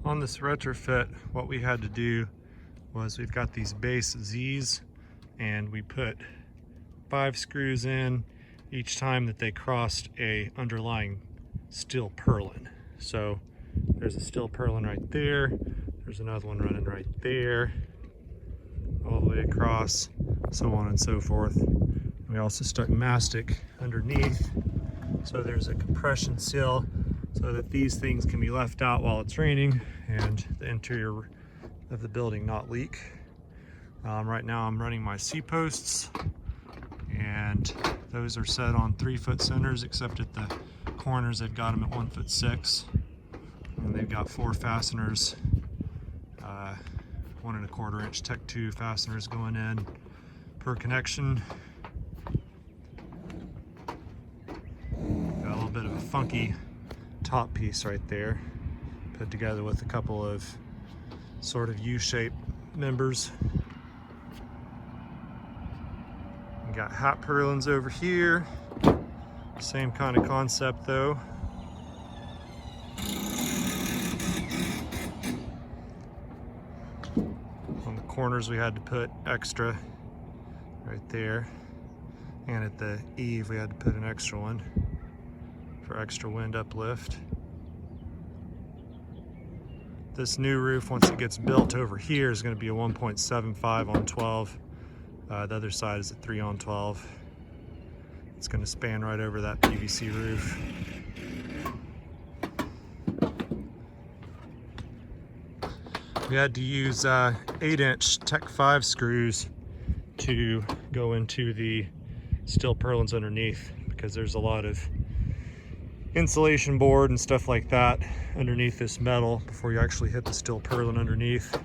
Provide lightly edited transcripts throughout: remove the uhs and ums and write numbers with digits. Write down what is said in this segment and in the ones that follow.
On this retrofit, what we had to do was we've got these base Z's and we put 5 screws in each time that they crossed a underlying steel purlin. So there's a steel purlin right there, there's another one running right there, all the way across, so on and so forth. We also stuck mastic underneath, so there's a compression seal so that these things can be left out while it's raining and the interior of the building not leak. Right now I'm running my C-posts, and those are set on 3-foot centers, except at the corners they've got them at 1'6", and they've got 4 fasteners, 1 1/4 inch Tech 2 fasteners going in per connection. Got a little bit of a funky top piece right there, put together with a couple of sort of U-shaped members. We got hat purlins over here, same kind of concept though. On the corners we had to put extra right there, and at the eave we had to put an extra one for extra wind uplift. This new roof, once it gets built over here, is going to be a 1.75 on 12. The other side is a 3 on 12. It's going to span right over that PVC roof. We had to use 8-inch Tech 5 screws to go into the steel purlins underneath, because there's a lot of insulation board and stuff like that underneath this metal before you actually hit the steel purlin underneath.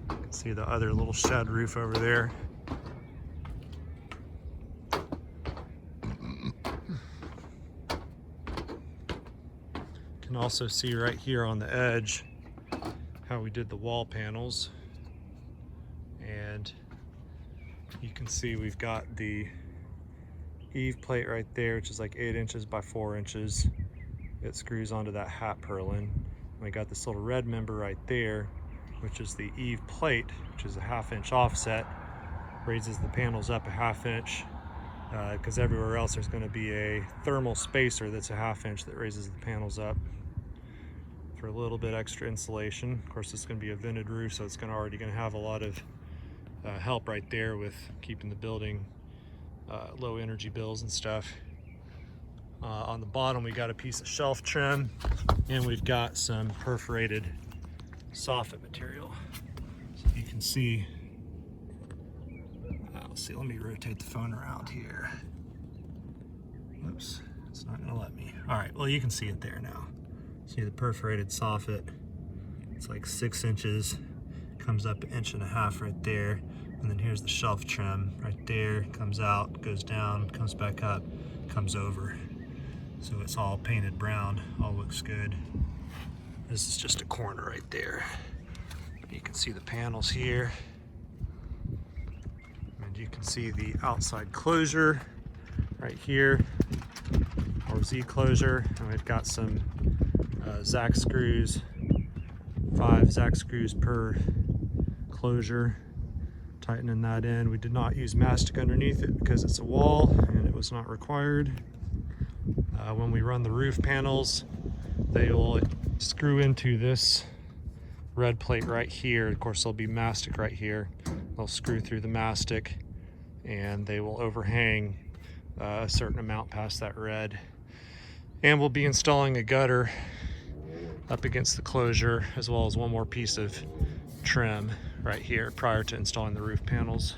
You can see the other little shed roof over there. You can also see right here on the edge how we did the wall panels, and you can see we've got the eave plate right there, which is like 8 inches by 4 inches. It screws onto that hat purlin. We got this little red member right there, which is the eave plate, which is a 1/2 inch offset, raises the panels up a 1/2 inch, because everywhere else there's going to be a thermal spacer that's a 1/2 inch that raises the panels up for a little bit extra insulation. Of course, it's going to be a vented roof, so it's already going to have a lot of help right there with keeping the building low energy bills and stuff. On the bottom we got a piece of shelf trim, and we've got some perforated soffit material. So you can see, let's see, let me rotate the phone around here. Oops, it's not going to let me. All right, well, you can see it there now. See the perforated soffit, it's like 6 inches, comes up 1.5 inches right there, and then here's the shelf trim right there, comes out, goes down, comes back up, comes over. So it's all painted brown, all looks good. This is just a corner right there. You can see the panels here, and you can see the outside closure right here, or Z closure, and we've got some Zac screws, 5 Zac screws per closure, tightening that in. We did not use mastic underneath it because it's a wall and it was not required. When we run the roof panels, they will screw into this red plate right here. Of course, there'll be mastic right here. They'll screw through the mastic and they will overhang a certain amount past that red. And we'll be installing a gutter up against the closure, as well as one more piece of trim right here prior to installing the roof panels.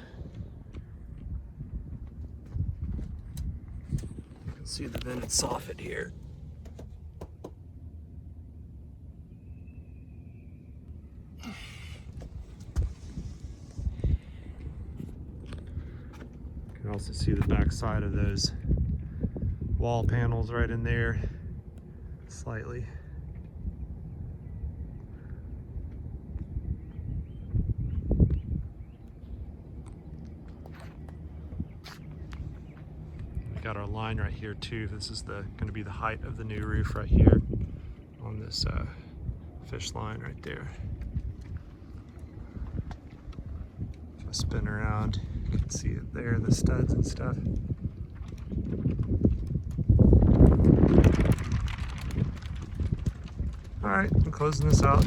You can see the vented soffit here. You can also see the back side of those wall panels right in there slightly. line right here too. This is going to be the height of the new roof right here on this fish line right there. If I spin around, you can see it there, the studs and stuff. All right, I'm closing this out.